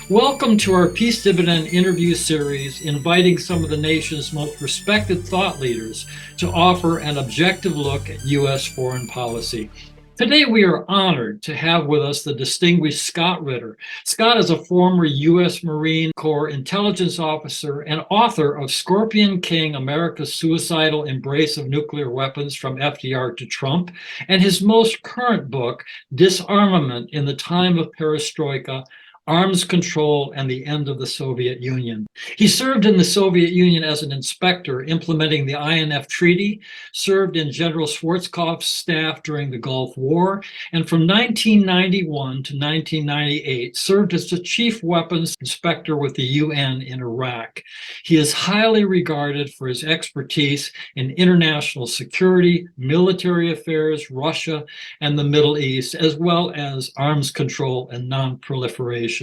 Welcome to our Peace Dividend interview series, inviting some of the nation's most respected thought leaders to offer an objective look at U.S. foreign policy. Today, we are honored to have with us the distinguished Scott Ritter. Scott is a former U.S. Marine Corps intelligence officer and author of Scorpion King, America's Suicidal Embrace of Nuclear Weapons from FDR to Trump, and his most current book, Disarmament in the Time of Perestroika, Arms Control and the End of the Soviet Union. He served in the Soviet Union as an inspector implementing the INF Treaty, served in General Schwarzkopf's staff during the Gulf War, and from 1991 to 1998 served as the chief weapons inspector with the UN in Iraq. He is highly regarded for his expertise in international security, military affairs, Russia, and the Middle East, as well as arms control and non-proliferation.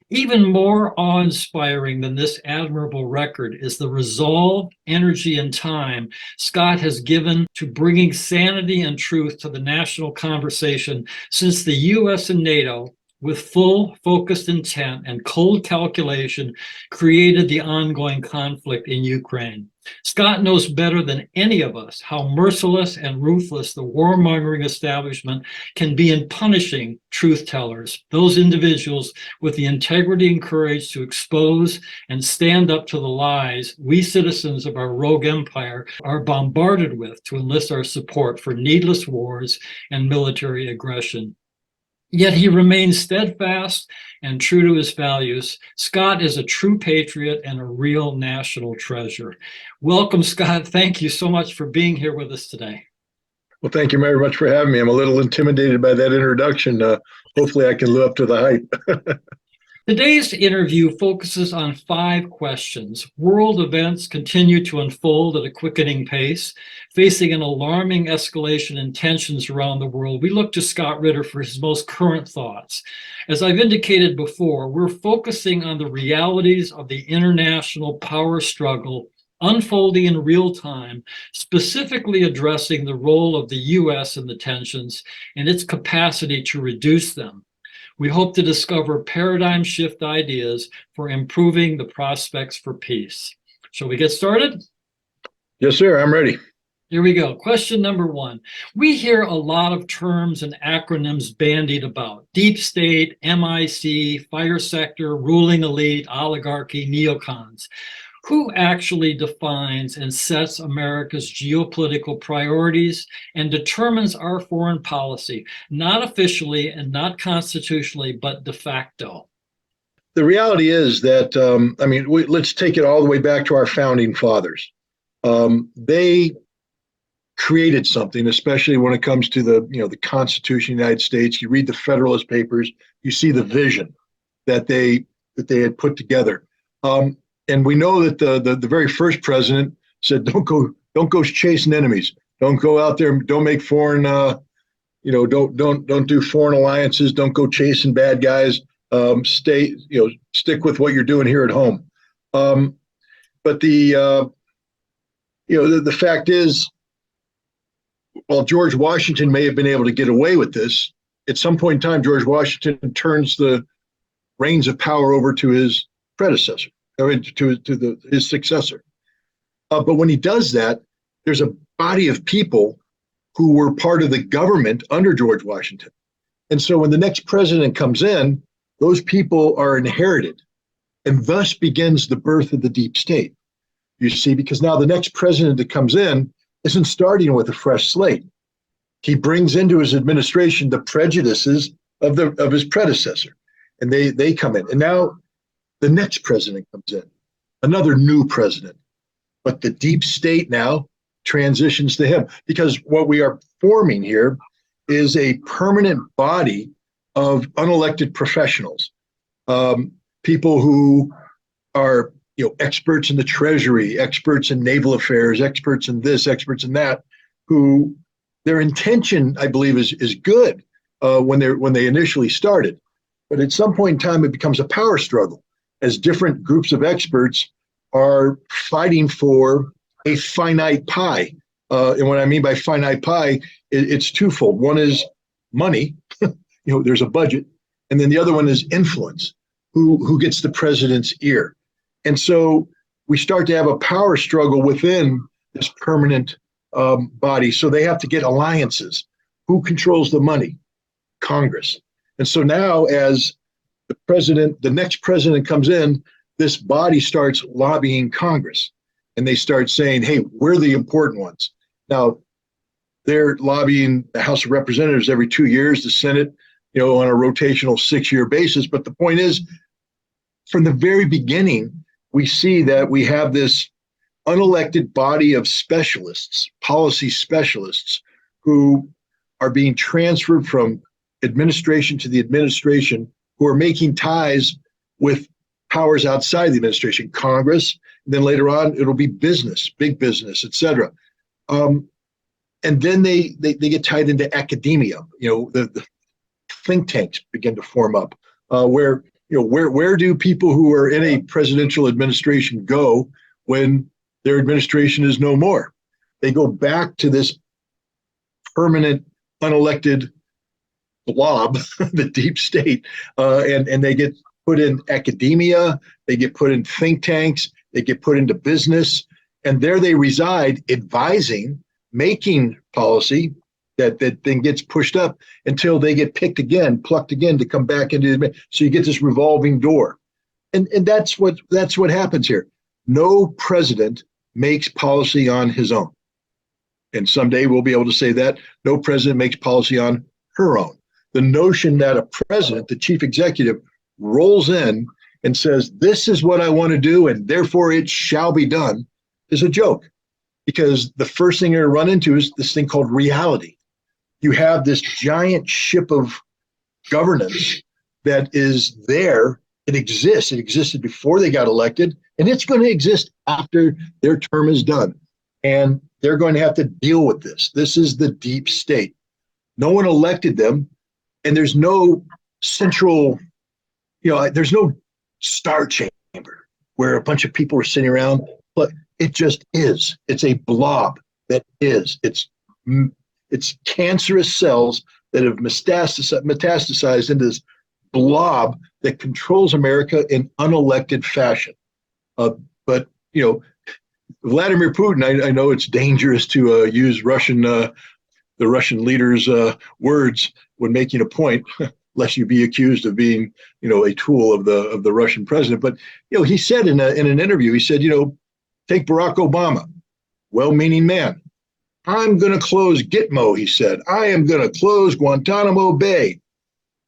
Even more awe-inspiring than this admirable record is the resolve, energy, and time Scott has given to bringing sanity and truth to the national conversation since the US and NATO, with full, focused intent and cold calculation, created the ongoing conflict in Ukraine. Scott knows better than any of us how merciless and ruthless the warmongering establishment can be in punishing truth tellers, those individuals with the integrity and courage to expose and stand up to the lies we citizens of our rogue empire are bombarded with to enlist our support for needless wars and military aggression. Yet he remains steadfast and true to his values. Scott is a true patriot and a real national treasure. Welcome, Scott. Thank you so much for being here with us today. Well, thank you very much for having me. I'm a little intimidated by that introduction. Hopefully I can live up to the hype. Today's interview focuses on 5 questions. World events continue to unfold at a quickening pace. Facing an alarming escalation in tensions around the world, we look to Scott Ritter for his most current thoughts. As I've indicated before, we're focusing on the realities of the international power struggle unfolding in real time, specifically addressing the role of the U.S. in the tensions and its capacity to reduce them. We hope to discover paradigm shift ideas for improving the prospects for peace. Shall we get started? Yes, sir. I'm ready. Here we go. Question number 1. We hear a lot of terms and acronyms bandied about: deep state, MIC, fire sector, ruling elite, oligarchy, neocons. Who actually defines and sets America's geopolitical priorities and determines our foreign policy, not officially and not constitutionally, but de facto? The reality is that, let's take it all the way back to our founding fathers. They created something, especially when it comes to the Constitution of the United States. You read the Federalist Papers, you see the vision that they had put together. And we know that the very first president said, don't go chasing enemies. Don't go out there. Don't make foreign, don't do foreign alliances. Don't go chasing bad guys. Stick with what you're doing here at home. But the fact is, while George Washington may have been able to get away with this, at some point in time, George Washington turns the reins of power over to his predecessor. Or to his successor. But when he does that, there's a body of people who were part of the government under George Washington. And so when the next president comes in, those people are inherited. And thus begins the birth of the deep state. You see, because now the next president that comes in isn't starting with a fresh slate. He brings into his administration the prejudices of his predecessor. And they come in. And now the next president comes in, another new president, but the deep state now transitions to him, because what we are forming here is a permanent body of unelected professionals, people who are experts in the Treasury, experts in naval affairs, experts in this, experts in that, who their intention, I believe, is good when they initially started, but at some point in time it becomes a power struggle, as different groups of experts are fighting for a finite pie. And what I mean by finite pie, it's twofold. One is money, there's a budget, and then the other one is influence. who gets the president's ear. And so we start to have a power struggle within this permanent body. So they have to get alliances. Who controls the money? Congress. And so now as the next president comes in, this body starts lobbying Congress. And they start saying, hey, we're the important ones. Now, they're lobbying the House of Representatives every 2 years, the Senate, on a rotational 6-year basis. But the point is, from the very beginning, we see that we have this unelected body of specialists, policy specialists, who are being transferred from administration to the administration, who are making ties with powers outside the administration, Congress, and then later on, it'll be business, big business, et cetera. And then they get tied into academia. The think tanks begin to form up, where do people who are in a presidential administration go when their administration is no more? They go back to this permanent, unelected blob, the deep state, and they get put in academia, they get put in think tanks, they get put into business, and there they reside, advising, making policy that then gets pushed up until they get plucked again to come back into the, so you get this revolving door. And that's what happens here. No president makes policy on his own. And someday we'll be able to say that no president makes policy on her own. The notion that a president, the chief executive, rolls in and says, this is what I want to do, and therefore it shall be done, is a joke. Because the first thing you're going to run into is this thing called reality. You have this giant ship of governance that is there. It exists. It existed before they got elected, and it's going to exist after their term is done. And they're going to have to deal with this. This is the deep state. No one elected them, and there's no central, there's no star chamber where a bunch of people are sitting around, but it just is. It's a blob that is. It's cancerous cells that have metastasized into this blob that controls America in unelected fashion. But Vladimir Putin, I know it's dangerous to use the Russian leader's words when making a point, lest you be accused of being, a tool of the Russian president. But he said in an interview, he said, take Barack Obama, well-meaning man. I'm going to close Gitmo, he said. I am going to close Guantanamo Bay.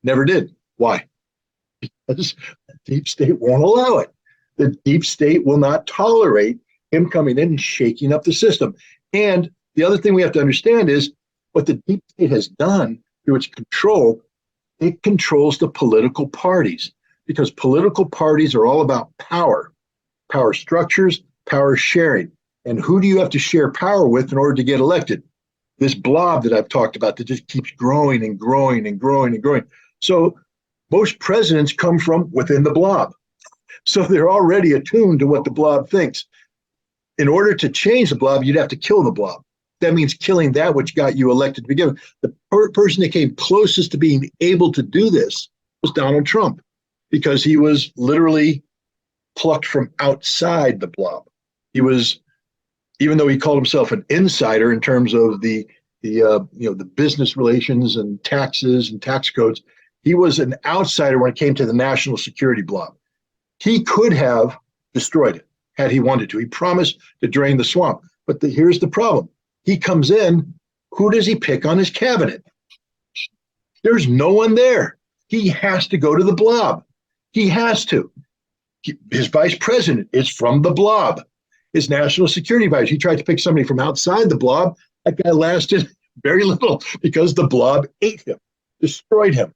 Never did. Why? Because the deep state won't allow it. The deep state will not tolerate him coming in and shaking up the system. And the other thing we have to understand is what the deep state has done through its control, it controls the political parties, because political parties are all about power structures, power sharing. And who do you have to share power with in order to get elected? This blob that I've talked about that just keeps growing and growing and growing and growing. So most presidents come from within the blob. So they're already attuned to what the blob thinks. In order to change the blob, you'd have to kill the blob. That means killing that which got you elected to begin with. The person that came closest to being able to do this was Donald Trump, because he was literally plucked from outside the blob. He was, even though he called himself an insider in terms of the business relations and taxes and tax codes, he was an outsider when it came to the national security blob. He could have destroyed it had he wanted to. He promised to drain the swamp. But here's the problem. He comes in, who does he pick on his cabinet? There's no one there. He has to go to the blob. He has to. His vice president is from the blob. His national security advisor, he tried to pick somebody from outside the blob. That guy lasted very little because the blob ate him, destroyed him.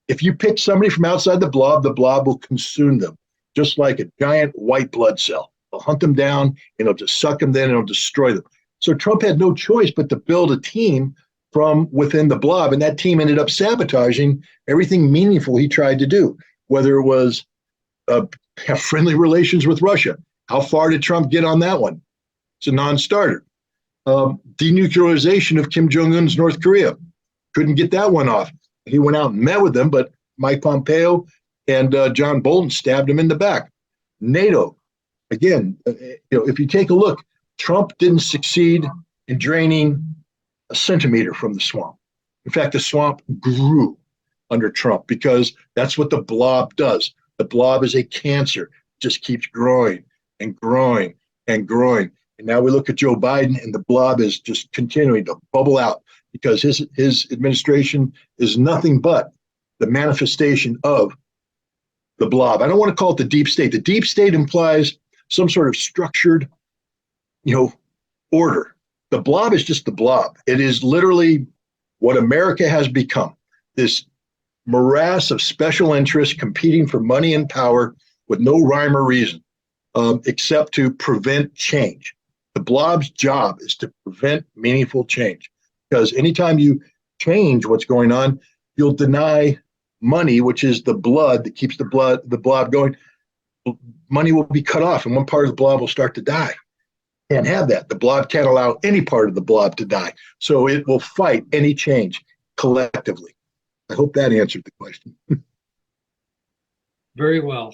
If you pick somebody from outside the blob will consume them, just like a giant white blood cell. It'll hunt them down, and it'll just suck them, then it'll destroy them. So Trump had no choice but to build a team from within the blob, and that team ended up sabotaging everything meaningful he tried to do, whether it was have friendly relations with Russia. How far did Trump get on that one? It's a non-starter. Denuclearization of Kim Jong-un's North Korea. Couldn't get that one off. He went out and met with them, but Mike Pompeo and John Bolton stabbed him in the back. NATO, again, if you take a look, Trump didn't succeed in draining a centimeter from the swamp. In fact, the swamp grew under Trump because that's what the blob does. The blob is a cancer, it just keeps growing and growing and growing. And now we look at Joe Biden, and the blob is just continuing to bubble out because his administration is nothing but the manifestation of the blob. I don't want to call it the deep state. The deep state implies some sort of structured, order. The blob is just the blob. It is literally what America has become, this morass of special interests competing for money and power with no rhyme or reason, except to prevent change. The blob's job is to prevent meaningful change, because anytime you change what's going on, you'll deny money, which is the blood that keeps the blob going. Money will be cut off, and one part of the blob will start to die. Can't have that. The blob can't allow any part of the blob to die. So it will fight any change collectively. I hope that answered the question. Very well.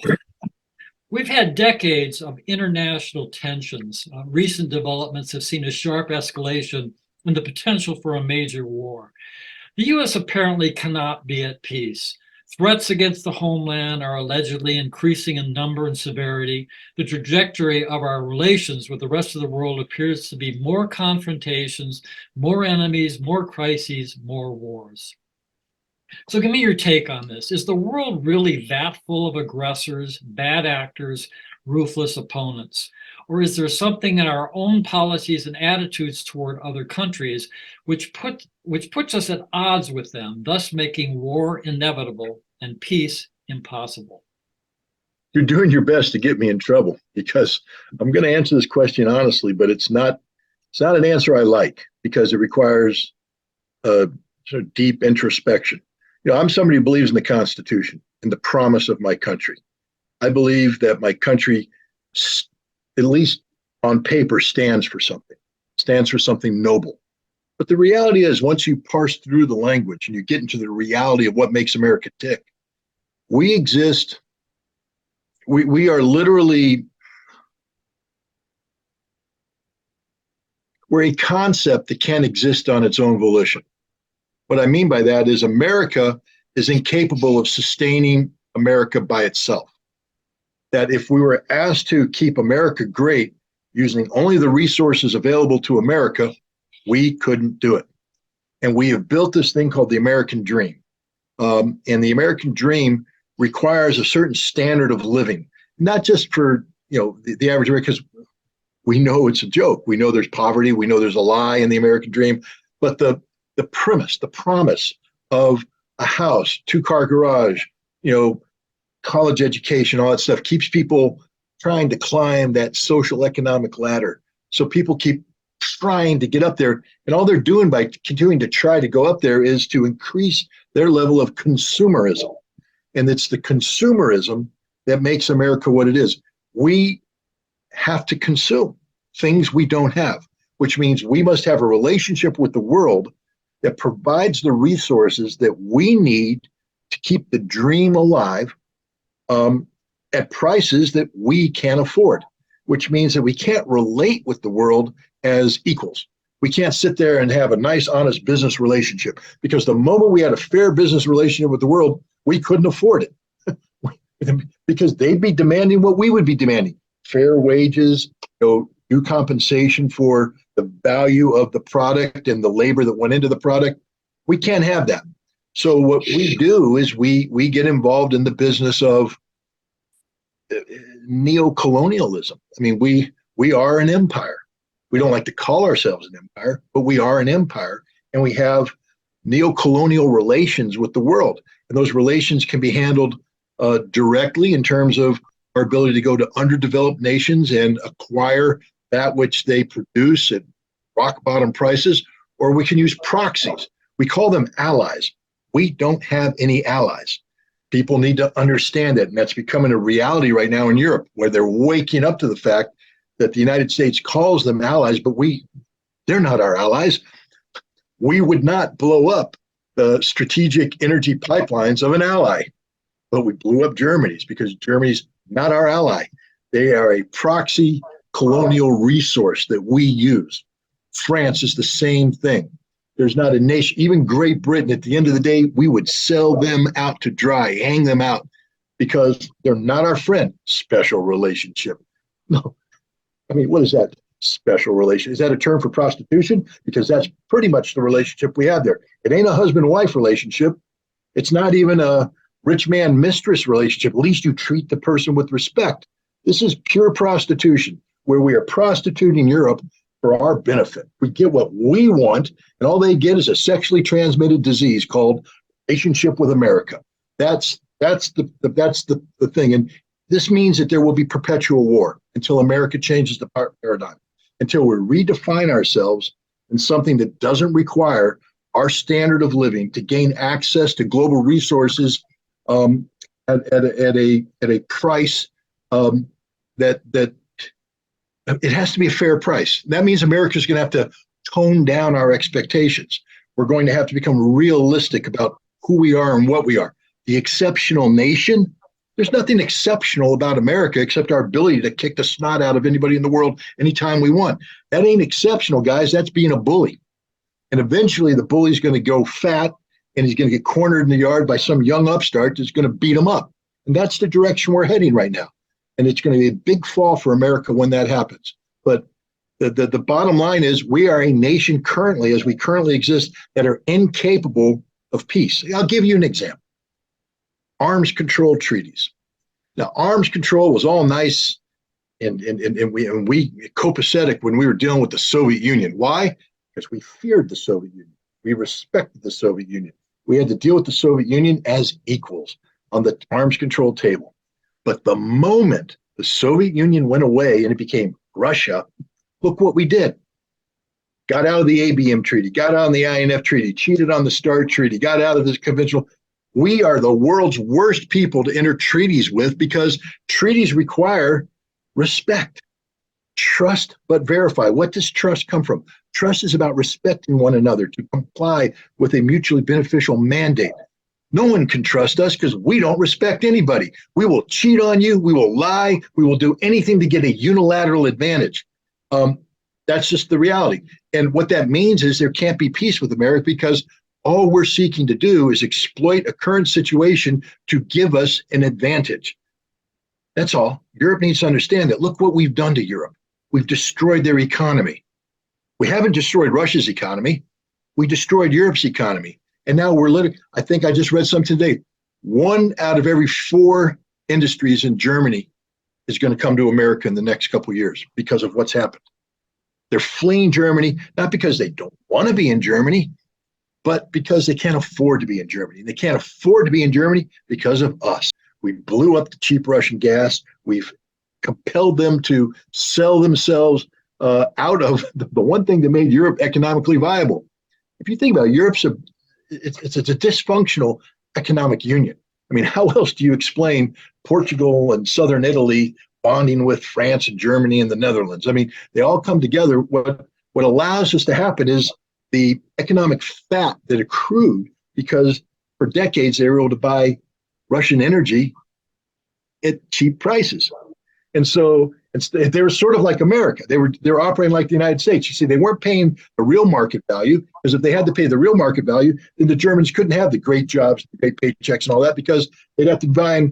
We've had decades of international tensions. Recent developments have seen a sharp escalation and the potential for a major war. The U.S. apparently cannot be at peace. Threats against the homeland are allegedly increasing in number and severity. The trajectory of our relations with the rest of the world appears to be more confrontations, more enemies, more crises, more wars. So give me your take on this. Is the world really that full of aggressors, bad actors, ruthless opponents? Or is there something in our own policies and attitudes toward other countries which puts us at odds with them, thus making war inevitable and peace impossible? You're doing your best to get me in trouble, because I'm going to answer this question honestly, but it's not an answer I like, because it requires sort of deep introspection. I'm somebody who believes in the Constitution and the promise of my country. I believe that my country, at least on paper, stands for something noble. But the reality is, once you parse through the language and you get into the reality of what makes America tick, we exist, we are literally, we're a concept that can't exist on its own volition. What I mean by that is America is incapable of sustaining America by itself. That if we were asked to keep America great using only the resources available to America, we couldn't do it. And we have built this thing called the American dream. And the American dream requires a certain standard of living, not just for the average American, because we know it's a joke. We know there's poverty. We know there's a lie in the American dream. But the premise, the promise of a house, 2-car garage, college education, all that stuff keeps people trying to climb that social economic ladder. So people keep trying to get up there, and all they're doing by continuing to try to go up there is to increase their level of consumerism. And it's the consumerism that makes America what it is. We have to consume things we don't have, which means we must have a relationship with the world that provides the resources that we need to keep the dream alive, at prices that we can't afford, which means that we can't relate with the world as equals. We can't sit there and have a nice, honest business relationship, because the moment we had a fair business relationship with the world, we couldn't afford it because they'd be demanding what we would be demanding: fair wages, due compensation for the value of the product and the labor that went into the product. We can't have that. So what we do is we get involved in the business of neo-colonialism. I mean, we are an empire. We don't like to call ourselves an empire, but we are an empire, and we have neo-colonial relations with the world. And those relations can be handled directly in terms of our ability to go to underdeveloped nations and acquire that which they produce at rock bottom prices, or we can use proxies. We call them allies. We don't have any allies. People need to understand that, and that's becoming a reality right now in Europe, where they're waking up to the fact that the United States calls them allies, but they're not our allies. We would not blow up the strategic energy pipelines of an ally. but we blew up Germany's because Germany's not our ally. They are a proxy colonial resource that we use. France is the same thing. There's not a nation, even Great Britain, at the end of the day, we would sell them out to dry, hang them out, because they're not our friend. Special relationship. No, I mean, what is that? Special relation. Is that a term for prostitution? Because that's pretty much the relationship we have there. It ain't a husband-wife relationship. It's not even a rich man-mistress relationship. At least you treat the person with respect. This is pure prostitution, where we are prostituting Europe for our benefit. We get what we want, and all they get is a sexually transmitted disease called relationship with America. That's the thing. And this means that there will be perpetual war until America changes the paradigm, until we redefine ourselves in something that doesn't require our standard of living to gain access to global resources at a price that it has to be a fair price. That means America's going to have to tone down our expectations. We're going to have to become realistic about who we are and what we are. The exceptional nation, there's nothing exceptional about America except our ability to kick the snot out of anybody in the world anytime we want. That ain't exceptional, guys. That's being a bully. And eventually the bully's going to go fat and he's going to get cornered in the yard by some young upstart that's going to beat him up. And that's the direction we're heading right now. And it's going to be a big fall for America when that happens. But the bottom line is we are a nation currently, as we currently exist, that are incapable of peace. I'll give you an example. Arms control treaties. Now, arms control was all nice and we copacetic when we were dealing with the Soviet Union. Why? Because we feared the Soviet Union. We respected the Soviet Union. We had to deal with the Soviet Union as equals on the arms control table. But the moment the Soviet Union went away and it became Russia, look what we did. Got out of the ABM Treaty, got out of the INF Treaty, cheated on the START Treaty, got out of this conventional. We are the world's worst people to enter treaties with because treaties require respect. Trust but verify. What does trust come from? Trust is about respecting one another to comply with a mutually beneficial mandate. No one can trust us because we don't respect anybody. We will cheat on you. We will lie. We will do anything to get a unilateral advantage. That's just the reality. And what that means is there can't be peace with America because all we're seeking to do is exploit a current situation to give us an advantage. That's all. Europe needs to understand that. Look what we've done to Europe. We've destroyed their economy. We haven't destroyed Russia's economy. We destroyed Europe's economy. And now we're literally, I think I just read something today. 1 out of every 4 industries in Germany is going to come to America in the next couple of years because of what's happened. They're fleeing Germany, not because they don't want to be in Germany, but because they can't afford to be in Germany. They can't afford to be in Germany because of us. We blew up the cheap Russian gas. We've compelled them to sell themselves out of the one thing that made Europe economically viable. If you think about it, it's a dysfunctional economic union. I mean, how else do you explain Portugal and southern Italy bonding with France and Germany and the Netherlands? I mean, they all come together. What allows us to happen is the economic fat that accrued because for decades they were able to buy Russian energy at cheap prices. And so they were sort of like America. They were operating like the United States. You see, they weren't paying the real market value because if they had to pay the real market value, then the Germans couldn't have the great jobs, the great paychecks and all that because they'd have to buy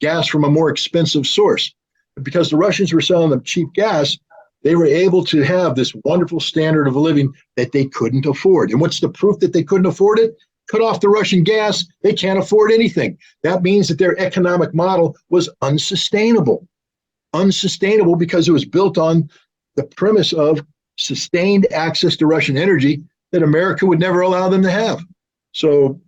gas from a more expensive source. But because the Russians were selling them cheap gas, they were able to have this wonderful standard of living that they couldn't afford. And what's the proof that they couldn't afford it? Cut off the Russian gas, they can't afford anything. That means that their economic model was unsustainable. Unsustainable because it was built on the premise of sustained access to Russian energy that America would never allow them to have. So,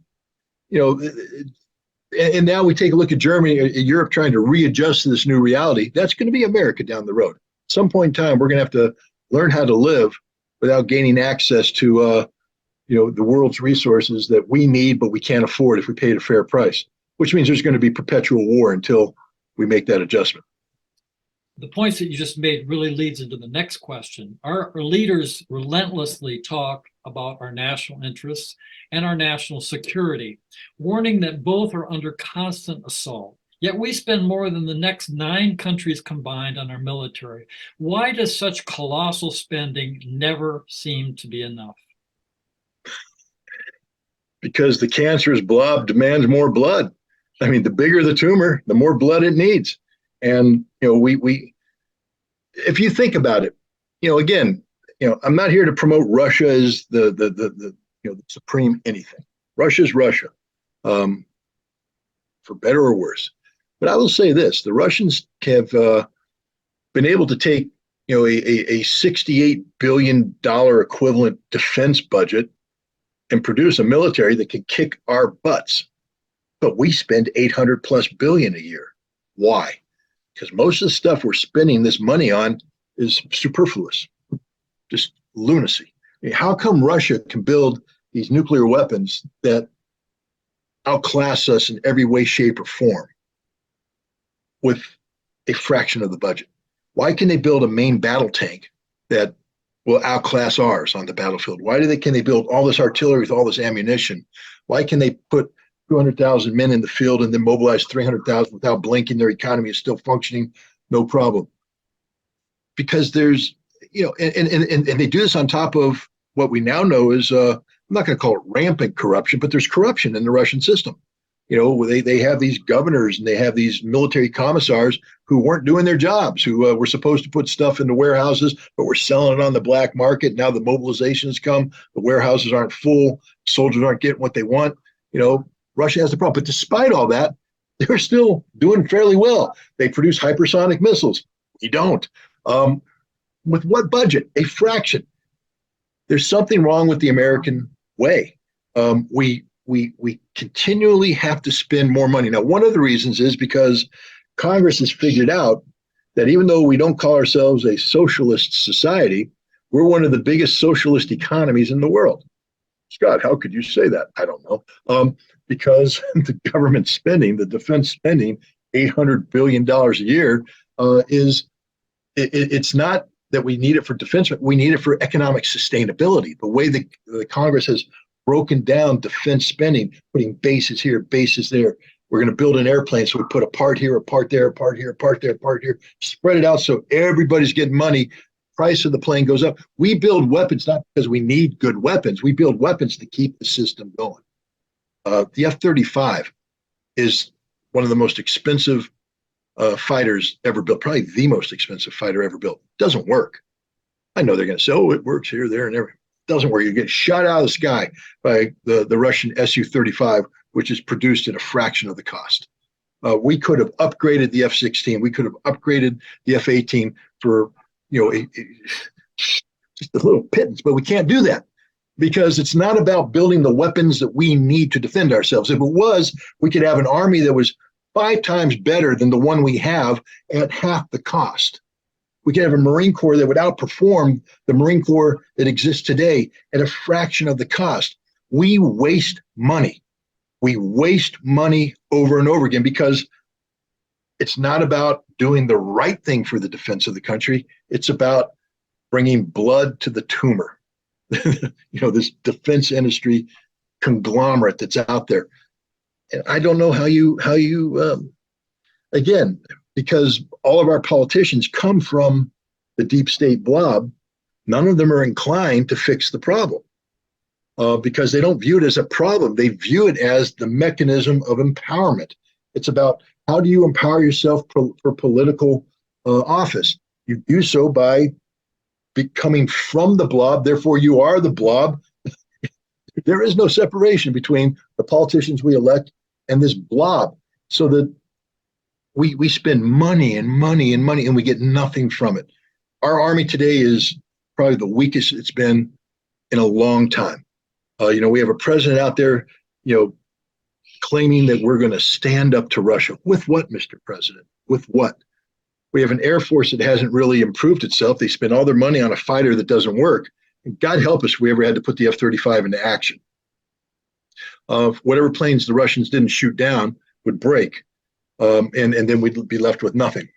and now we take a look at Germany, Europe trying to readjust to this new reality. That's going to be America down the road. At some point in time, we're going to have to learn how to live without gaining access to, the world's resources that we need, but we can't afford if we paid a fair price, which means there's going to be perpetual war until we make that adjustment. The points that you just made really leads into the next question. Our leaders relentlessly talk about our national interests and our national security, warning that both are under constant assault. Yet we spend more than the next 9 countries combined on our military. Why does such colossal spending never seem to be enough? Because the cancerous blob demands more blood. I mean, the bigger the tumor, the more blood it needs. And we if you think about it, again, I'm not here to promote Russia as the supreme anything. Russia's Russia, for better or worse. But I will say this: the Russians have been able to take a $68 billion equivalent defense budget and produce a military that can kick our butts. But we spend 800 plus billion a year. Why? Because most of the stuff we're spending this money on is superfluous, just lunacy. I mean, how come Russia can build these nuclear weapons that outclass us in every way, shape, or form with a fraction of the budget? Why can they build a main battle tank that will outclass ours on the battlefield? Why can they build all this artillery with all this ammunition? Why can they put 200,000 men in the field and then mobilize 300,000 without blinking? Their economy is still functioning, no problem. Because there's, and they do this on top of what we now know is, I'm not going to call it rampant corruption, but there's corruption in the Russian system. They have these governors and they have these military commissars who weren't doing their jobs, who were supposed to put stuff in the warehouses, but were selling it on the black market. Now the mobilizations come, the warehouses aren't full, soldiers aren't getting what they want. Russia has the problem. But despite all that, they're still doing fairly well. They produce hypersonic missiles. We don't. With what budget? A fraction. There's something wrong with the American way. We continually have to spend more money. Now, one of the reasons is because Congress has figured out that even though we don't call ourselves a socialist society, we're one of the biggest socialist economies in the world. Scott, how could you say that? I don't know. Because the government spending, the defense spending, $800 billion a year it's not that we need it for defense, but we need it for economic sustainability. The way the Congress has broken down defense spending, putting bases here, bases there. We're going to build an airplane, so we put a part here, a part there, a part here, a part there, a part here, spread it out so everybody's getting money. Price of the plane goes up. We build weapons not because we need good weapons. We build weapons to keep the system going. The F-35 is one of the most expensive fighters ever built, probably the most expensive fighter ever built. Doesn't work. I know they're going to say, oh, it works here, there, and everywhere. Doesn't work. You get shot out of the sky by the Russian Su-35, which is produced at a fraction of the cost. We could have upgraded the F-16. We could have upgraded the F-18 for just a little pittance, but we can't do that because it's not about building the weapons that we need to defend ourselves. If it was, we could have an army that was 5 times better than the one we have at half the cost. We could have a Marine Corps that would outperform the Marine Corps that exists today at a fraction of the cost. We waste money. We waste money over and over again because it's not about doing the right thing for the defense of the country. It's about bringing blood to the tumor. This defense industry conglomerate that's out there. And I don't know how you again, because all of our politicians come from the deep state blob, none of them are inclined to fix the problem because they don't view it as a problem. They view it as the mechanism of empowerment. It's about how do you empower yourself for political office? You do so by becoming from the blob, therefore you are the blob. There is no separation between the politicians we elect and this blob, so that we spend money and money and money and we get nothing from it. Our army today is probably the weakest it's been in a long time. We have a president out there, claiming that we're going to stand up to Russia. With what, Mr. President? With what? We have an Air Force that hasn't really improved itself. They spend all their money on a fighter that doesn't work. And God help us if we ever had to put the F-35 into action. Whatever planes the Russians didn't shoot down would break. And then we'd be left with nothing.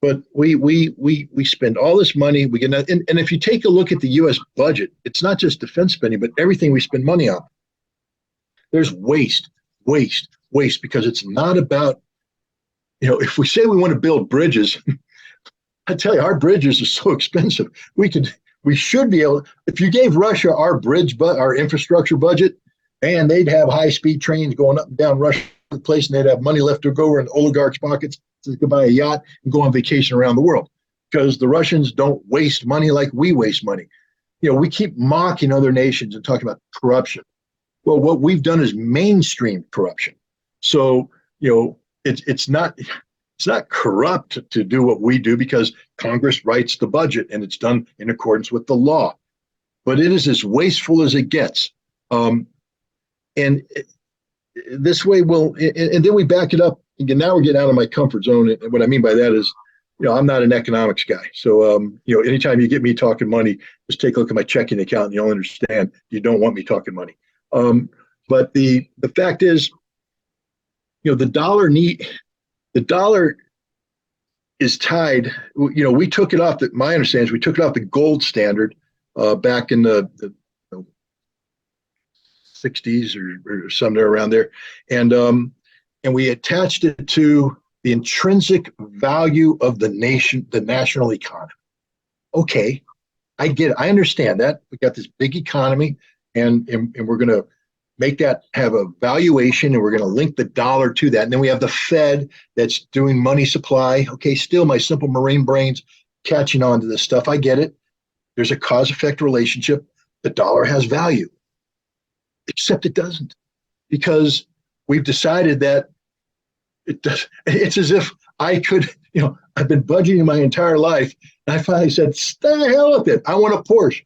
But we spend all this money. We get and if you take a look at the U.S. budget, it's not just defense spending, but everything we spend money on. There's waste, waste, waste, because it's not about, if we say we want to build bridges, I tell you, our bridges are so expensive. We should be able. If you gave Russia our our infrastructure budget, and they'd have high-speed trains going up and down Russia place, and they'd have money left to go over in oligarchs' pockets so they could buy a yacht and go on vacation around the world. Because the Russians don't waste money like we waste money. We keep mocking other nations and talking about corruption. Well, what we've done is mainstream corruption. So, it's not corrupt to do what we do because Congress writes the budget and it's done in accordance with the law. But it is as wasteful as it gets. This way and then we back it up. Again, now we're getting out of my comfort zone. And what I mean by that is, I'm not an economics guy. So, anytime you get me talking money, just take a look at my checking account and you'll understand you don't want me talking money. But the fact is, the dollar is tied. We took it off. My understanding is we took it off the gold standard back in the 60s or somewhere around there, and we attached it to the intrinsic value of the nation, the national economy. Okay, I get it. I understand that. We got this big economy, and we're going to make that have a valuation, and we're going to link the dollar to that. And then we have the Fed that's doing money supply. Okay, still my simple Marine brain's catching on to this stuff. I get it. There's a cause-effect relationship. The dollar has value, except it doesn't, because we've decided that it does. It's as if I could, I've been budgeting my entire life, and I finally said, the hell with it. I want a Porsche.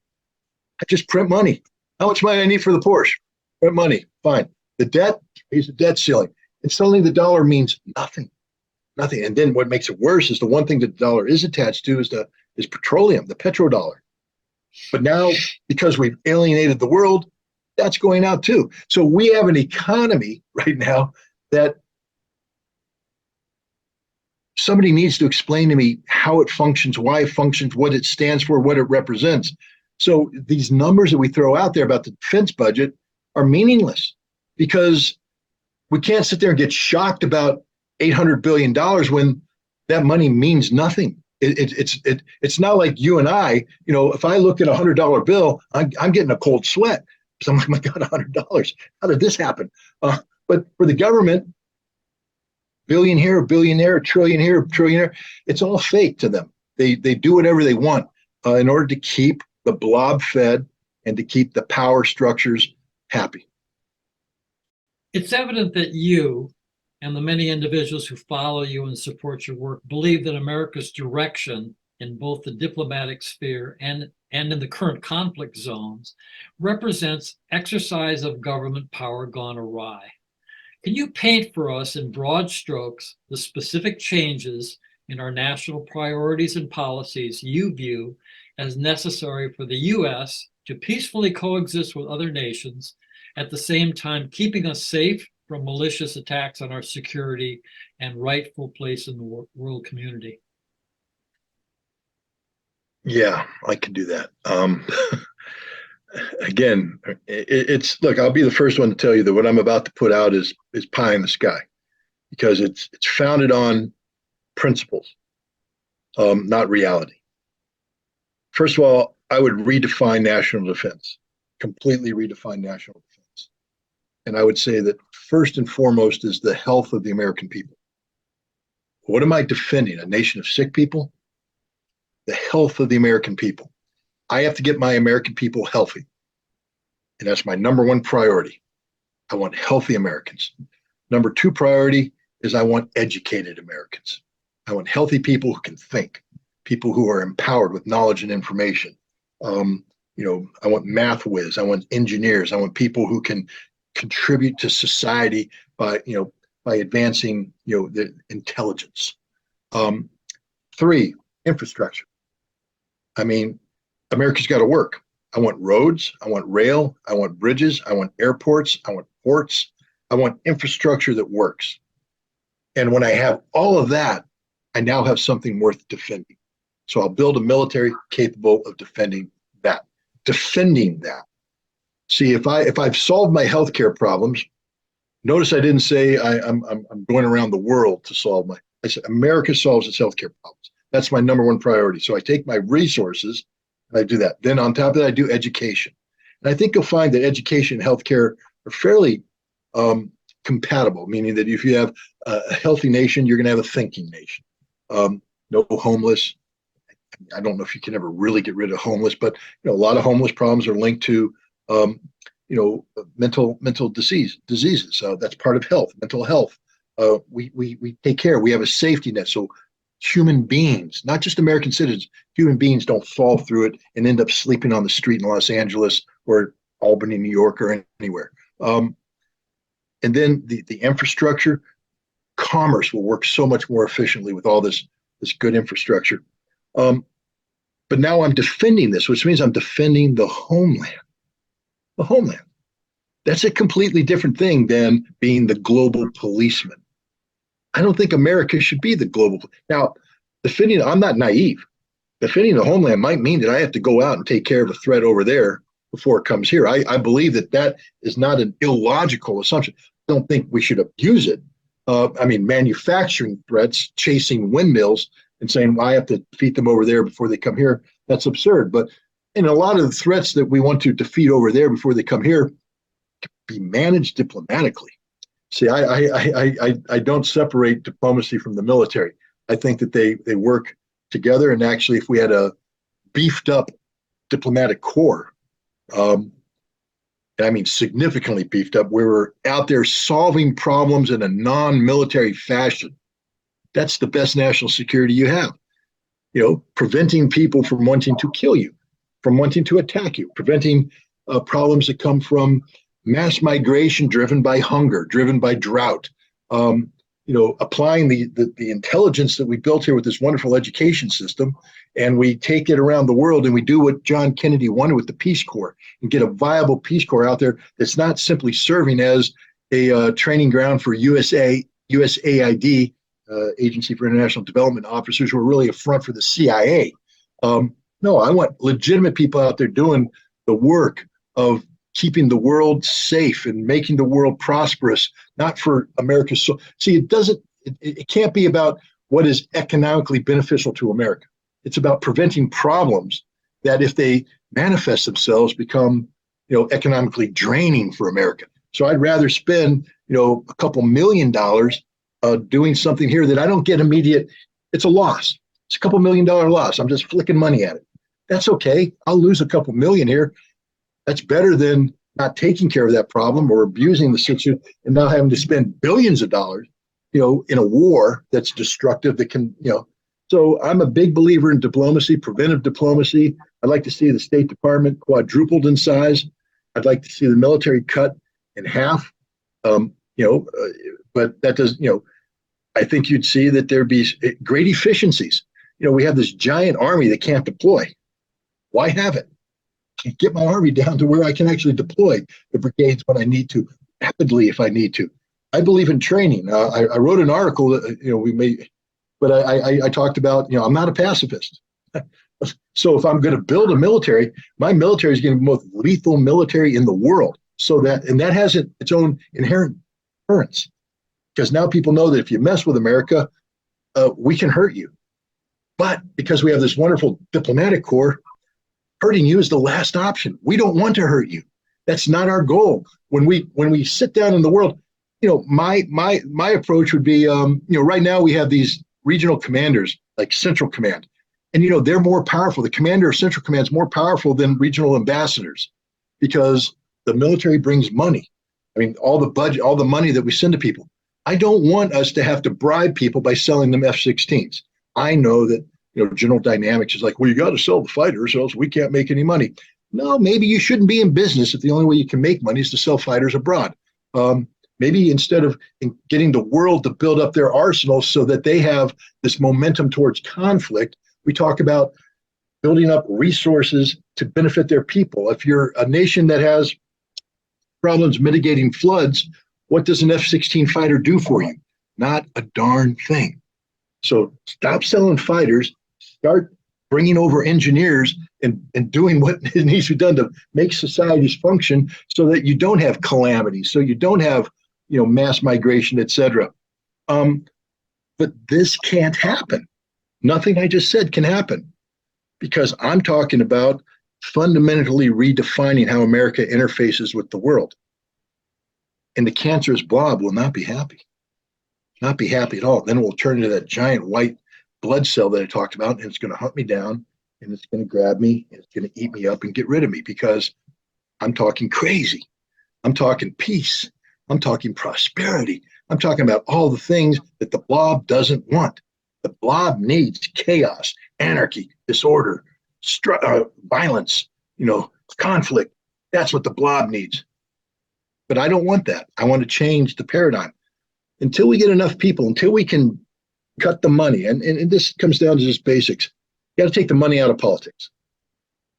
I just print money. How much money I need for the Porsche? Print money. Fine. The debt is the debt ceiling. And suddenly the dollar means nothing. Nothing. And then what makes it worse is the one thing that the dollar is attached to is petroleum, the petrodollar. But now, because we've alienated the world, that's going out too. So we have an economy right now that somebody needs to explain to me how it functions, why it functions, what it stands for, what it represents. So these numbers that we throw out there about the defense budget are meaningless, because we can't sit there and get shocked about $800 billion when that money means nothing. It's not like you and I, if I look at a $100 bill, I'm getting a cold sweat. So I'm like, my God, $100. How did this happen? But for the government, billion here, a billion there, a trillion here, a trillion there, it's all fake to them. They do whatever they want in order to keep the blob fed and to keep the power structures happy. It's evident that you and the many individuals who follow you and support your work believe that America's direction in both the diplomatic sphere and in the current conflict zones represents exercise of government power gone awry. Can you paint for us in broad strokes the specific changes in our national priorities and policies you view as necessary for the U.S. to peacefully coexist with other nations, at the same time keeping us safe from malicious attacks on our security and rightful place in the world community? Yeah, I can do that. Again, look, I'll be the first one to tell you that what I'm about to put out is pie in the sky, because it's founded on principles, not reality. First of all, I would redefine national defense, completely redefine national defense. And I would say that first and foremost is the health of the American people. What am I defending? A nation of sick people? The health of the American people. I have to get my American people healthy. And that's my number one priority. I want healthy Americans. Number two priority is I want educated Americans. I want healthy people who can think, people who are empowered with knowledge and information. I want math whiz. I want engineers. I want people who can contribute to society by advancing, the intelligence. Three, infrastructure. I mean, America's got to work. I want roads. I want rail. I want bridges. I want airports. I want ports. I want infrastructure that works. And when I have all of that, I now have something worth defending. So I'll build a military capable of defending that. Defending that. See, if I've solved my healthcare problems, notice I didn't say I'm going around the world to solve my. I said America solves its healthcare problems. That's my number one priority. So I take my resources and I do that. Then on top of that, I do education. And I think you'll find that education and healthcare are fairly compatible, meaning that if you have a healthy nation, you're going to have a thinking nation. No homeless. I don't know if you can ever really get rid of homeless, but a lot of homeless problems are linked to mental diseases. That's part of health, mental health. We take care. We have a safety net. So human beings, not just American citizens, human beings don't fall through it and end up sleeping on the street in Los Angeles or Albany, New York, or anywhere. And then the infrastructure, commerce will work so much more efficiently with all this good infrastructure. But now I'm defending this, which means I'm defending the homeland. The homeland. That's a completely different thing than being the global policeman. I don't think America should be the global. Now, I'm not naive. Defending the homeland might mean that I have to go out and take care of a threat over there before it comes here. I believe that is not an illogical assumption. I don't think we should abuse it. Manufacturing threats, chasing windmills and saying, well, I have to defeat them over there before they come here, that's absurd. But in a lot of the threats that we want to defeat over there before they come here can be managed diplomatically. See, I don't separate diplomacy from the military. I think that they work together. And actually, if we had a beefed up diplomatic corps, significantly beefed up, we were out there solving problems in a non-military fashion. That's the best national security you have. Preventing people from wanting to kill you, from wanting to attack you, preventing problems that come from mass migration driven by hunger, driven by drought. Applying the intelligence that we built here with this wonderful education system, and we take it around the world and we do what John Kennedy wanted with the Peace Corps and get a viable Peace Corps out there that's not simply serving as a training ground for USAID, Agency for International Development officers who are really a front for the CIA. No, I want legitimate people out there doing the work of keeping the world safe and making the world prosperous, not for America's. See, it can't be about what is economically beneficial to America. It's about preventing problems that, if they manifest themselves, become, economically draining for America. So I'd rather spend, a couple $1 million doing something here that I don't get immediate. It's a loss. It's a couple $1 million loss. I'm just flicking money at it. That's okay. I'll lose a couple million here. That's better than not taking care of that problem or abusing the situation and now having to spend billions of dollars, in a war that's destructive that can, So I'm a big believer in diplomacy, preventive diplomacy. I'd like to see the State Department quadrupled in size. I'd like to see the military cut in half. But that does, I think you'd see that there'd be great efficiencies. We have this giant army that can't deploy. Why have it? Get my army down to where I can actually deploy the brigades when I need to, rapidly if I need to. I believe in training. I wrote an article that, I talked about, I'm not a pacifist. So if I'm going to build a military, my military is going to be the most lethal military in the world. And that has its own inherent currents, because now people know that if you mess with America, we can hurt you. But because we have this wonderful diplomatic corps, hurting you is the last option. We don't want to hurt you. That's not our goal. When we sit down in the world, my approach would be, right now we have these regional commanders like Central Command, and they're more powerful. The commander of Central Command is more powerful than regional ambassadors because the military brings money. All the budget, all the money that we send to people. I don't want us to have to bribe people by selling them F-16s. I know that General Dynamics is like, well, you got to sell the fighters or else we can't make any money. No, maybe you shouldn't be in business if the only way you can make money is to sell fighters abroad. Maybe instead of getting the world to build up their arsenals so that they have this momentum towards conflict, we talk about building up resources to benefit their people. If you're a nation that has problems mitigating floods, what does an F-16 fighter do for you? Not a darn thing. So stop selling fighters, start bringing over engineers and doing what needs to be done to make societies function so that you don't have calamities, so you don't have, mass migration, etc. But this can't happen. Nothing I just said can happen because I'm talking about fundamentally redefining how America interfaces with the world. And the cancerous blob will not be happy. Not be happy at all. Then it will turn into that giant white blood cell that I talked about, and it's going to hunt me down, and it's going to grab me, and it's going to eat me up and get rid of me because I'm talking crazy. I'm talking peace. I'm talking prosperity. I'm talking about all the things that the blob doesn't want. The blob needs chaos, anarchy, disorder, violence, conflict. That's what the blob needs. But I don't want that. I want to change the paradigm. Until we get enough people, until we can cut the money, and this comes down to just basics, you got to take the money out of politics.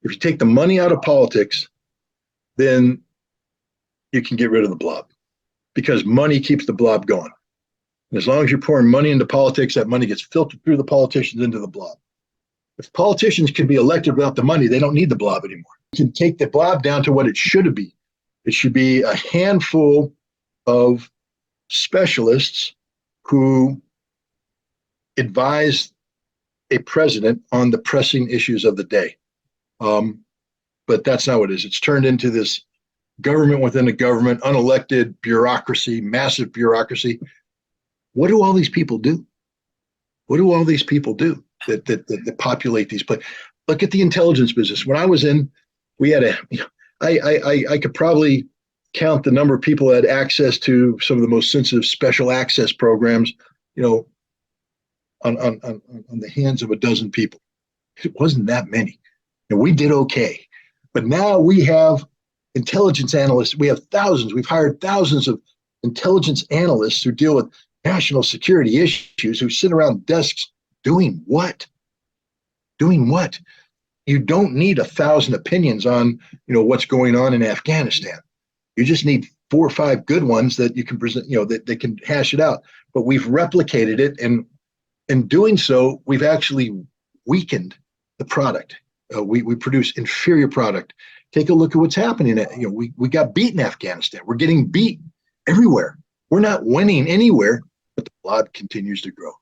If you take the money out of politics, then you can get rid of the blob because money keeps the blob going. And as long as you're pouring money into politics, that money gets filtered through the politicians into the blob. If politicians can be elected without the money, they don't need the blob anymore. You can take the blob down to what it should be. It should be a handful of specialists who advise a president on the pressing issues of the day. But that's not what it is. It's turned into this government within a government, unelected bureaucracy, massive bureaucracy. What do all these people do? What do all these people do that populate these places? Look at the intelligence business. When I was in, we had I could probably count the number of people that had access to some of the most sensitive special access programs, on the hands of a dozen people. It wasn't that many. And we did okay. But now we have intelligence analysts. We have thousands. We've hired thousands of intelligence analysts who deal with national security issues, who sit around desks doing what? Doing what? You don't need 1,000 opinions on, what's going on in Afghanistan. You just need 4 or 5 good ones that you can present, that can hash it out. But we've replicated it, and in doing so, we've actually weakened the product. We produce inferior product. Take a look at what's happening. We got beat in Afghanistan. We're getting beat everywhere. We're not winning anywhere, but the blob continues to grow.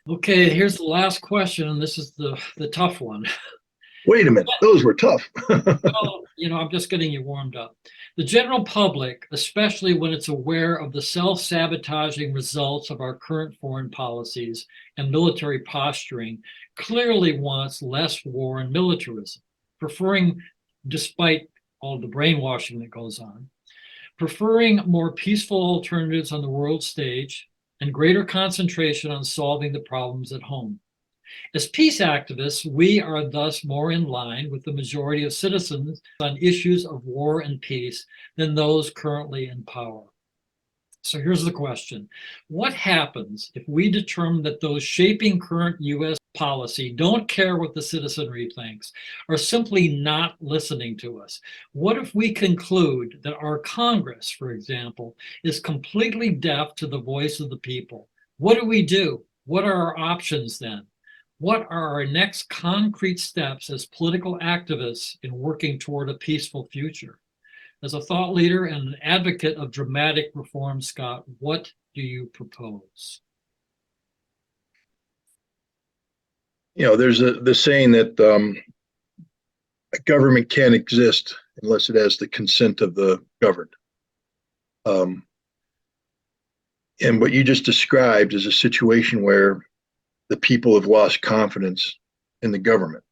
Okay, here's the last question, and this is the tough one. Wait a minute, those were tough. Well, I'm just getting you warmed up. The general public, especially when it's aware of the self-sabotaging results of our current foreign policies and military posturing, clearly wants less war and militarism, despite all the brainwashing that goes on, preferring more peaceful alternatives on the world stage and greater concentration on solving the problems at home. As peace activists, we are thus more in line with the majority of citizens on issues of war and peace than those currently in power. So here's the question. What happens if we determine that those shaping current U.S. policy don't care what the citizenry thinks, are simply not listening to us? What if we conclude that our Congress, for example, is completely deaf to the voice of the people? What do we do? What are our options then? What are our next concrete steps as political activists in working toward a peaceful future? As a thought leader and an advocate of dramatic reform, Scott, what do you propose? There's the saying that a government can't exist unless it has the consent of the governed. And what you just described is a situation where the people have lost confidence in the government.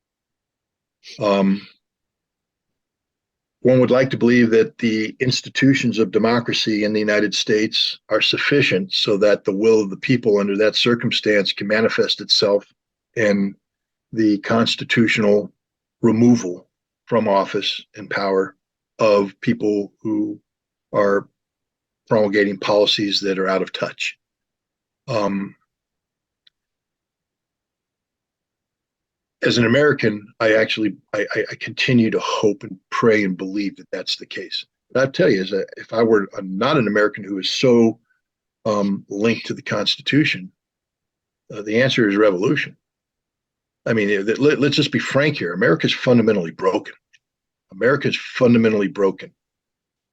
One would like to believe that the institutions of democracy in the United States are sufficient so that the will of the people under that circumstance can manifest itself in the constitutional removal from office and power of people who are promulgating policies that are out of touch. As an American, I continue to hope and pray and believe that that's the case. But I tell you, if I were not an American who is so linked to the Constitution, The answer is revolution. I mean, let's just be frank here. America's fundamentally broken. America's fundamentally broken.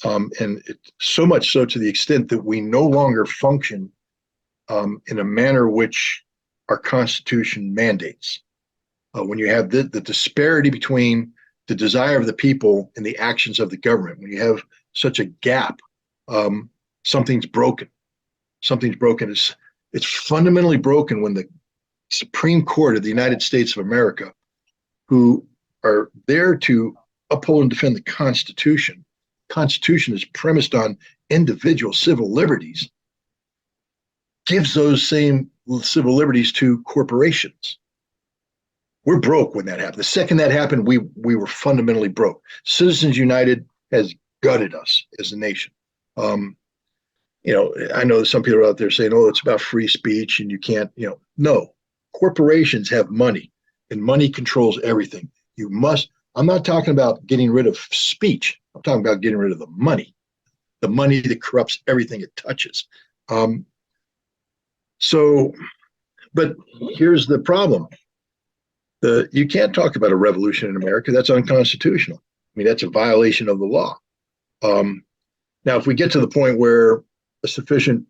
And so much so to the extent that we no longer function in a manner which our Constitution mandates. When you have the disparity between the desire of the people and the actions of the government, when you have such a gap, something's broken. Something's broken. It's fundamentally broken when the Supreme Court of the United States of America, who are there to uphold and defend the Constitution is premised on individual civil liberties, gives those same civil liberties to corporations. We're broke when that happened. The second that happened, we were fundamentally broke. Citizens United has gutted us as a nation. I know some people are out there saying, "Oh, it's about free speech and you can't." No. Corporations have money, and money controls everything. You must. I'm not talking about getting rid of speech. I'm talking about getting rid of the money that corrupts everything it touches. But here's the problem. You can't talk about a revolution in America. That's unconstitutional. I mean, that's a violation of the law. Now, if we get to the point where a sufficient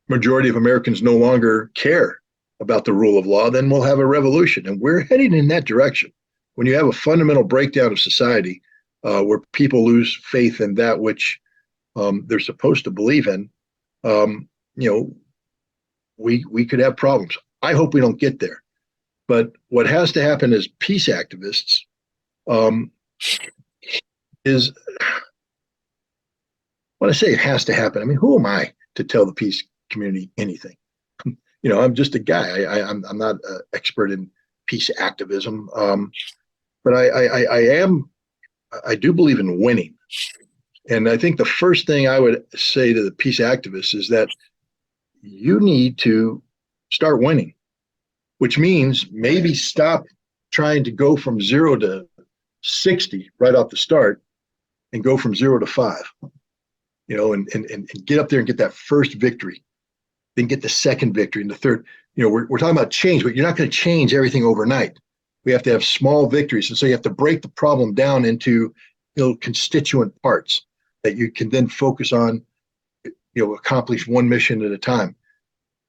majority of Americans no longer care about the rule of law, then we'll have a revolution. And we're heading in that direction. When you have a fundamental breakdown of society where people lose faith in that which they're supposed to believe in, we could have problems. I hope we don't get there. But what has to happen as peace activists is, when I say it has to happen, I mean, who am I to tell the peace community anything? I'm just a guy. I'm not an expert in peace activism, but I do believe in winning. And I think the first thing I would say to the peace activists is that you need to start winning, which means maybe stop trying to go from 0 to 60 right off the start and go from 0 to 5, and get up there and get that first victory, then get the second victory and the third. We're talking about change, but you're not going to change everything overnight. We have to have small victories. And so you have to break the problem down into constituent parts that you can then focus on, accomplish one mission at a time.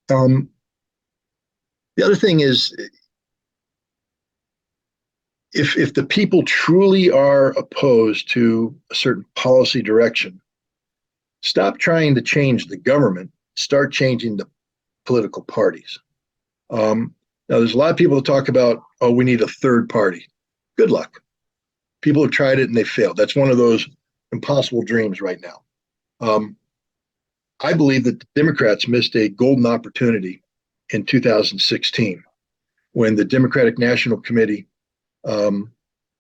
The other thing is, if the people truly are opposed to a certain policy direction, stop trying to change the government, start changing the political parties. Now, there's a lot of people that talk about, oh, we need a third party. Good luck. People have tried it and they failed. That's one of those impossible dreams right now. I believe that the Democrats missed a golden opportunity in 2016 when the Democratic National Committee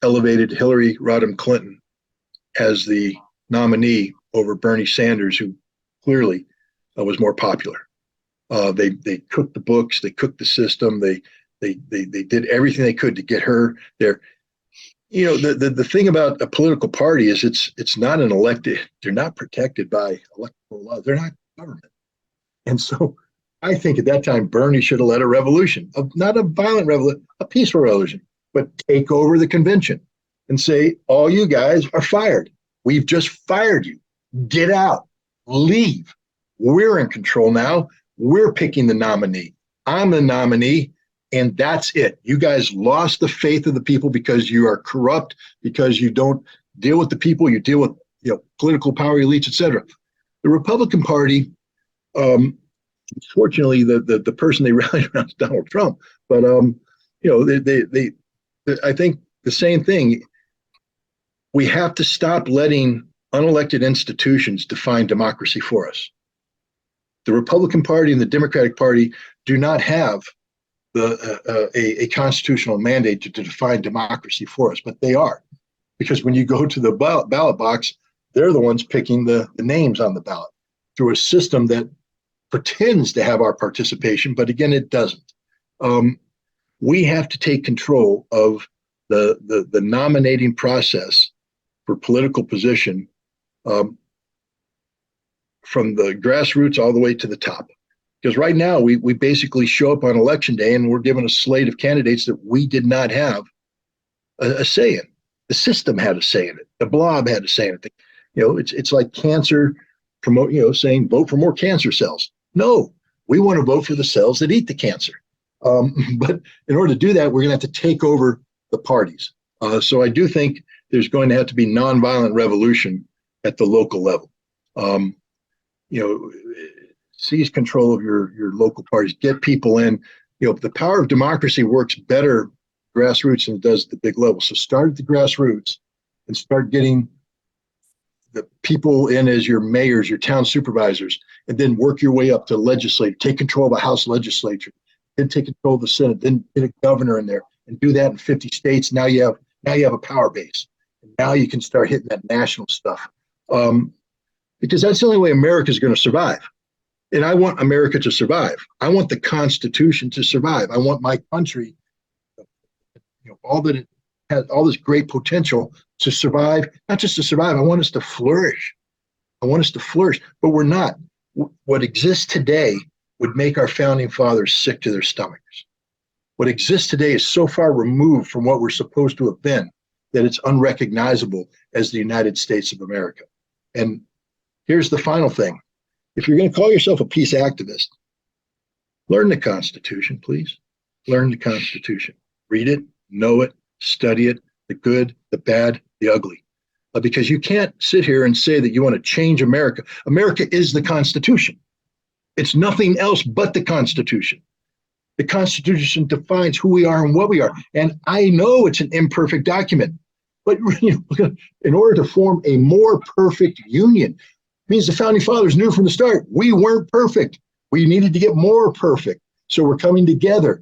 elevated Hillary Rodham Clinton as the nominee over Bernie Sanders, who clearly was more popular. They cooked the books, they cooked the system, they did everything they could to get her there. The thing about a political party is it's not an elected. They're not protected by electoral law. They're not government. And so I think at that time Bernie should have led a revolution, not a violent revolution, a peaceful revolution, but take over the convention and say, all you guys are fired. We've just fired you. Get out. Leave. We're in control now. We're picking the nominee. I'm the nominee, and that's it. You guys lost the faith of the people because you are corrupt, because you don't deal with the people, you deal with political power elites, etc. The Republican Party, fortunately, the person they rallied around is Donald Trump, but I think the same thing. We have to stop letting unelected institutions define democracy for us. The Republican Party and the Democratic Party do not have a constitutional mandate to define democracy for us, but they are. Because when you go to the ballot box, they're the ones picking the names on the ballot through a system that pretends to have our participation, but again, it doesn't. We have to take control of the nominating process for political position from the grassroots all the way to the top. Because right now we basically show up on election day and we're given a slate of candidates that we did not have a say in. The system had a say in it. The blob had a say in it. It's like cancer saying vote for more cancer cells. No, we want to vote for the cells that eat the cancer. But in order to do that, we're going to have to take over the parties. So I do think there's going to have to be nonviolent revolution at the local level. Seize control of your local parties, get people in. The power of democracy works better grassroots than it does at the big level. So start at the grassroots and start getting the people in as your mayors, your town supervisors, and then work your way up to legislature, take control of a House legislature, then take control of the Senate, then get a governor in there and do that in 50 states. Now you have a power base. And now you can start hitting that national stuff. Because that's the only way America is going to survive. And I want America to survive. I want the Constitution to survive. I want my country, all that it has, all this great potential to survive, not just to survive. I want us to flourish. But we're not. What exists today would make our founding fathers sick to their stomachs. What exists today is so far removed from what we're supposed to have been that it's unrecognizable as the United States of America. And here's the final thing. If you're going to call yourself a peace activist, learn the Constitution, please. Learn the Constitution. Read it, know it, study it, the good, the bad, the ugly. Because you can't sit here and say that you want to change America. America is the Constitution. It's nothing else but the Constitution. The Constitution defines who we are and what we are. And I know it's an imperfect document, but in order to form a more perfect union, means the founding fathers knew from the start we weren't perfect. We needed to get more perfect. So we're coming together.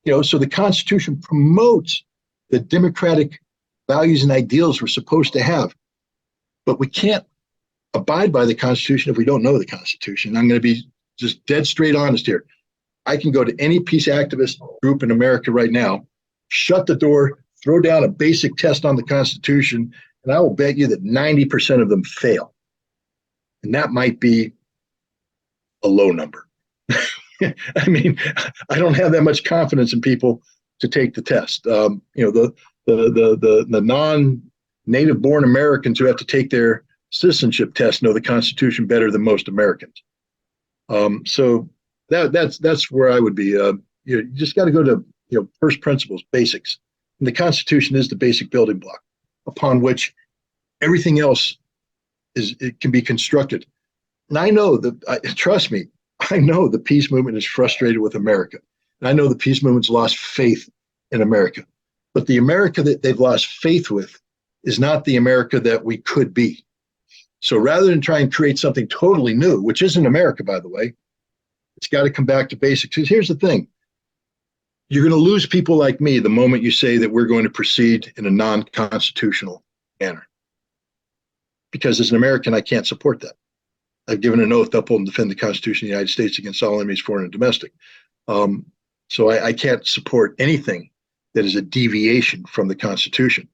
So the Constitution promotes the democratic values and ideals we're supposed to have. But we can't abide by the Constitution if we don't know the Constitution. I'm going to be just dead straight honest here. I can go to any peace activist group in America right now, shut the door, throw down a basic test on the Constitution, and I will bet you that 90% of them fail. And that might be a low number. I mean, I don't have that much confidence in people to take the test. The non-native born Americans who have to take their citizenship test know the Constitution better than most Americans. So that's where I would be. You just got to go to first principles, basics. And the Constitution is the basic building block upon which everything else it can be constructed. And I know trust me, I know the peace movement is frustrated with America. And I know the peace movement's lost faith in America. But the America that they've lost faith with is not the America that we could be. So rather than try and create something totally new, which isn't America, by the way, it's got to come back to basics. Because here's the thing. You're going to lose people like me the moment you say that we're going to proceed in a non-constitutional manner. Because as an American, I can't support that. I've given an oath to uphold and defend the Constitution of the United States against all enemies, foreign and domestic. So I can't support anything that is a deviation from the Constitution.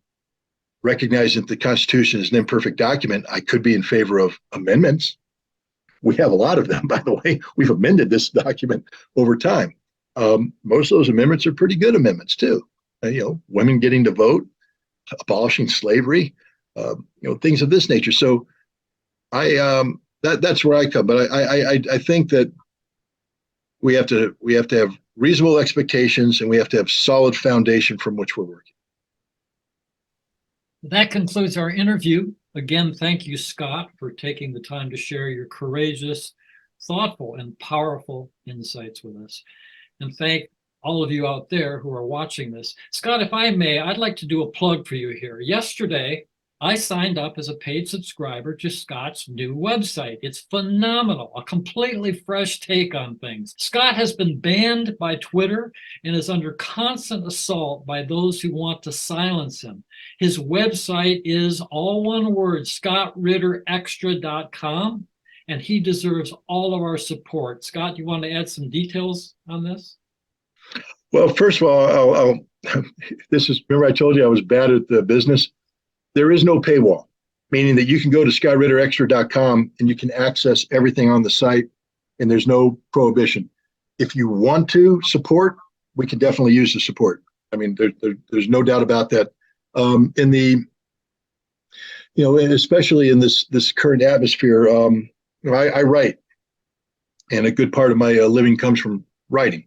Recognizing that the Constitution is an imperfect document, I could be in favor of amendments. We have a lot of them, by the way. We've amended this document over time. Most of those amendments are pretty good amendments, too. Women getting to vote, abolishing slavery, things of this nature. So that's where I come. But I think that we have to have reasonable expectations, and we have to have solid foundation from which we're working. That concludes our interview. Again, thank you, Scott, for taking the time to share your courageous, thoughtful, and powerful insights with us. And thank all of you out there who are watching this. Scott, if I may, I'd like to do a plug for you here. Yesterday, I signed up as a paid subscriber to Scott's new website. It's phenomenal, a completely fresh take on things. Scott has been banned by Twitter and is under constant assault by those who want to silence him. His website is all one word, scottritterextra.com, and he deserves all of our support. Scott, you want to add some details on this? Well, first of all, remember I told you I was bad at the business. There is no paywall, meaning that you can go to scottritterextra.com and you can access everything on the site and there's no prohibition. If you want to support, we can definitely use the support. I mean, there's no doubt about that. In the, and especially in this current atmosphere, I write, and a good part of my living comes from writing.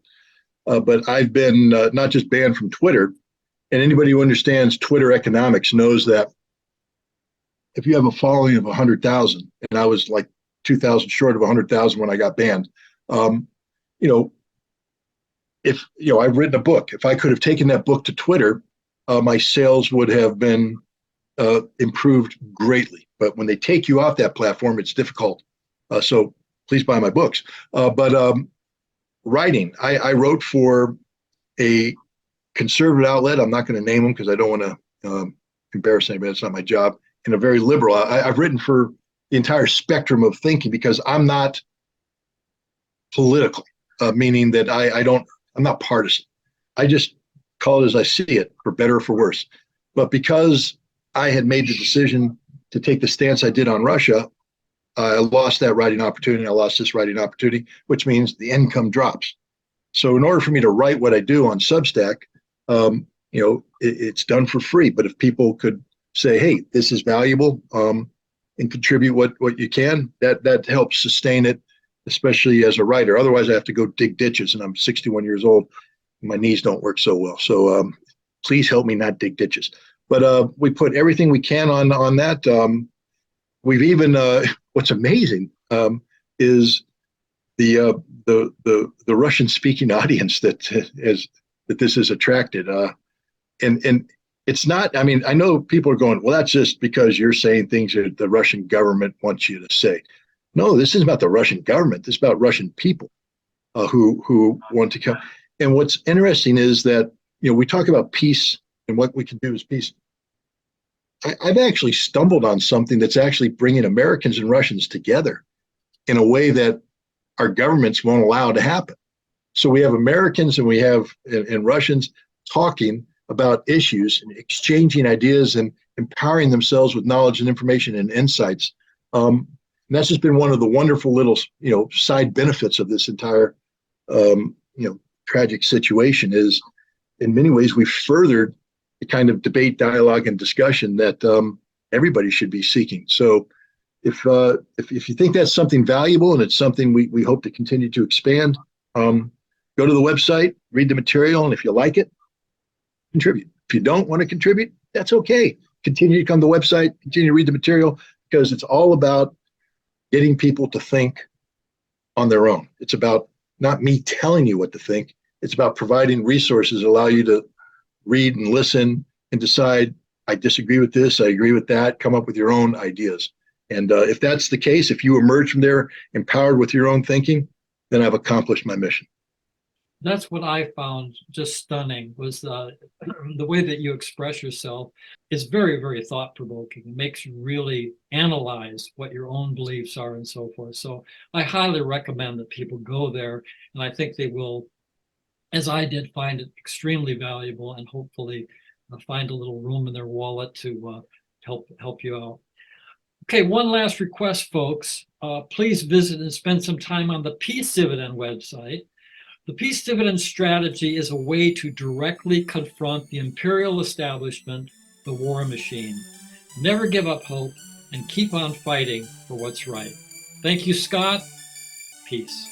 But I've been not just banned from Twitter, and anybody who understands Twitter economics knows that if you have a following of 100,000, and I was like 2,000 short of 100,000 when I got banned, if I've written a book, if I could have taken that book to Twitter, my sales would have been improved greatly. But when they take you off that platform, it's difficult. So please buy my books. But writing, I wrote for a conservative outlet. I'm not going to name them because I don't want to embarrass anybody. It's not my job. And a very liberal. I've written for the entire spectrum of thinking because I'm not political, meaning that I'm not partisan. I just call it as I see it, for better or for worse. But because I had made the decision to take the stance I did on Russia, I lost that writing opportunity. I lost this writing opportunity, which means the income drops. So in order for me to write what I do on Substack, it's done for free. But if people could say, hey, this is valuable, and contribute what you can, that helps sustain it, especially as a writer. Otherwise, I have to go dig ditches, and I'm 61 years old. And my knees don't work so well. So please help me not dig ditches. But we put everything we can on that. We've even what's amazing is the Russian-speaking audience that this has attracted, and it's not. I mean, I know people are going, well, that's just because you're saying things that the Russian government wants you to say. No, this isn't about the Russian government. This is about Russian people who want to come. And what's interesting is that we talk about peace and what we can do is peace. I've actually stumbled on something that's actually bringing Americans and Russians together in a way that our governments won't allow to happen. So we have Americans and we have and Russians talking about issues and exchanging ideas and empowering themselves with knowledge and information and insights. And that's just been one of the wonderful little, side benefits of this entire, tragic situation. Is in many ways we've furthered the kind of debate, dialogue, and discussion that everybody should be seeking. So if you think that's something valuable and it's something we hope to continue to expand, go to the website, read the material, and if you like it, contribute. If you don't want to contribute, that's okay. Continue to come to the website, continue to read the material, because it's all about getting people to think on their own. It's about not me telling you what to think. It's about providing resources that allow you to read and listen and decide, I disagree with this, I agree with that, come up with your own ideas. And if that's the case, if you emerge from there empowered with your own thinking, then I've accomplished my mission. That's what I found just stunning, was the way that you express yourself is very, very thought-provoking. It makes you really analyze what your own beliefs are and so forth. So I highly recommend that people go there, and I think they will, as I did, find it extremely valuable and hopefully find a little room in their wallet to help you out. Okay, one last request, folks. Please visit and spend some time on the Peace Dividend website. The Peace Dividend strategy is a way to directly confront the imperial establishment, the war machine. Never give up hope and keep on fighting for what's right. Thank you, Scott. Peace.